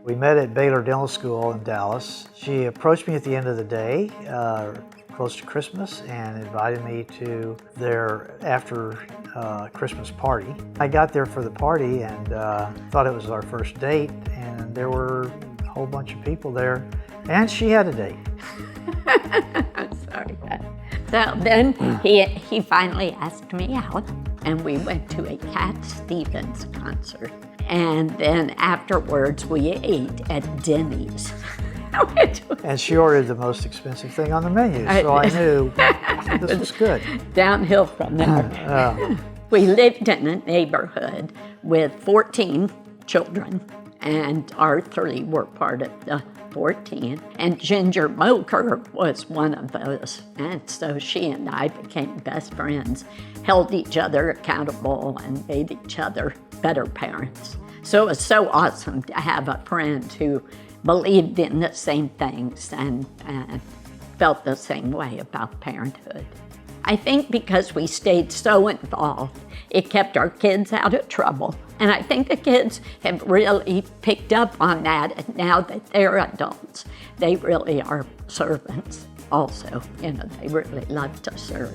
We met at Baylor Dental School in Dallas. She approached me at the end of the day, close to Christmas, and invited me to their after Christmas party. I got there for the party and thought it was our first date, and there were a whole bunch of people there, and she had a date. I'm sorry. So then he finally asked me out, and we went to a Cat Stevens concert. And then afterwards, we ate at Denny's. And she ordered the most expensive thing on the menu, so I knew this was good. Downhill from there. We lived in a neighborhood with 14 children, and our 3 were part of the 14. And Ginger Moker was one of those. And so she and I became best friends, held each other accountable, and made each other better parents. So it was so awesome to have a friend who believed in the same things and felt the same way about parenthood. I think because we stayed so involved, it kept our kids out of trouble. And I think the kids have really picked up on that, and now that they're adults, they really are servants also. You know, they really love to serve.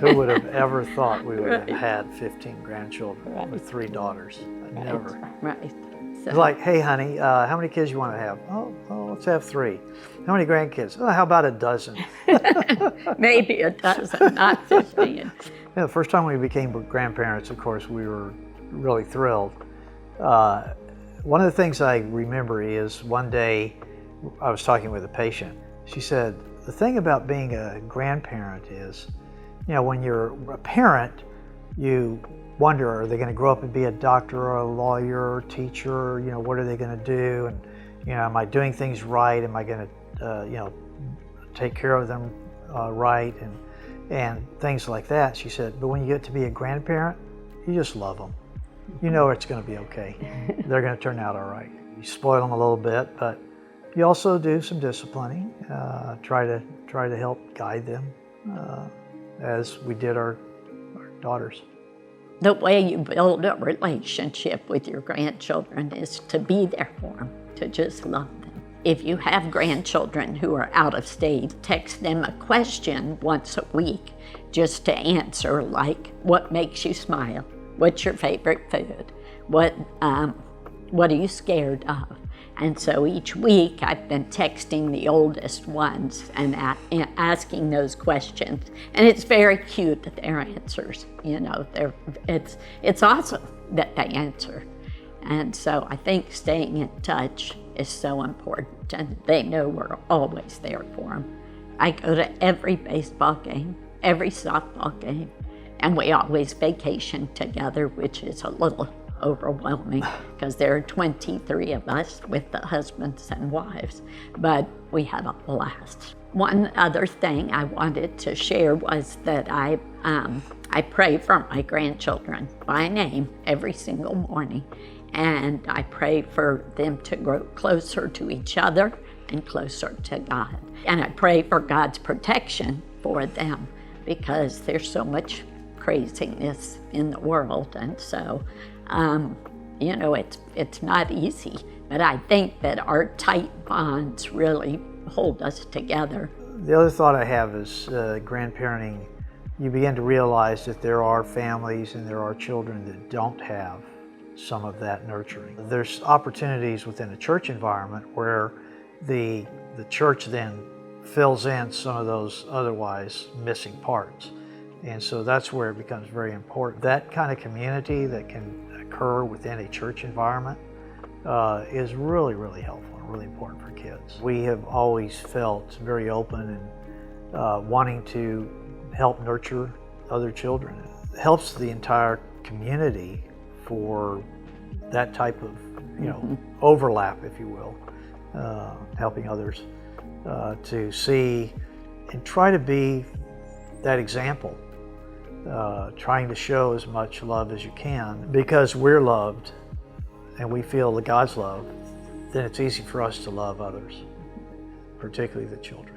Who would have ever thought we would have had 15 grandchildren with 3 daughters? Never. Right. So, It's like, hey, honey, how many kids you want to have? Oh, let's have 3. How many grandkids? Oh, how about a dozen? maybe a dozen, not 15. Yeah, the first time we became grandparents, of course, we were really thrilled. One of the things I remember is one day I was talking with a patient. She said, the thing about being a grandparent is, you know, when you're a parent, you wonder, are they going to grow up and be a doctor or a lawyer or teacher? You know, what are they going to do? And, you know, am I doing things right? Am I going to, you know, take care of them right? And things like that. She said, but when you get to be a grandparent, you just love them. You know it's going to be okay. They're going to turn out all right. You spoil them a little bit, but you also do some disciplining, try to help guide them, as we did our daughters. The way you build a relationship with your grandchildren is to be there for them, to just love them. If you have grandchildren who are out of state, text them a question once a week just to answer, like, what makes you smile? What's your favorite food? What are you scared of? And so each week I've been texting the oldest ones and asking those questions. And it's very cute, their answers. You know, it's awesome that they answer. And so I think staying in touch is so important, and they know we're always there for them. I go to every baseball game, every softball game, and we always vacation together, which is a little overwhelming because there are 23 of us with the husbands and wives, but we have a blast. One other thing I wanted to share was that I pray for my grandchildren by name every single morning, and I pray for them to grow closer to each other and closer to God. And I pray for God's protection for them because there's so much craziness in the world, and so you know, it's not easy, but I think that our tight bonds really hold us together. The other thought I have is grandparenting, you begin to realize that there are families and there are children that don't have some of that nurturing. There's opportunities within a church environment where the church then fills in some of those otherwise missing parts. And so that's where it becomes very important. That kind of community that can occur within a church environment is really, really helpful and really important for kids. We have always felt very open and wanting to help nurture other children. It helps the entire community for that type of, you know, overlap, if you will, helping others to see and try to be that example. Trying to show as much love as you can, because we're loved and we feel the God's love, then it's easy for us to love others, particularly the children.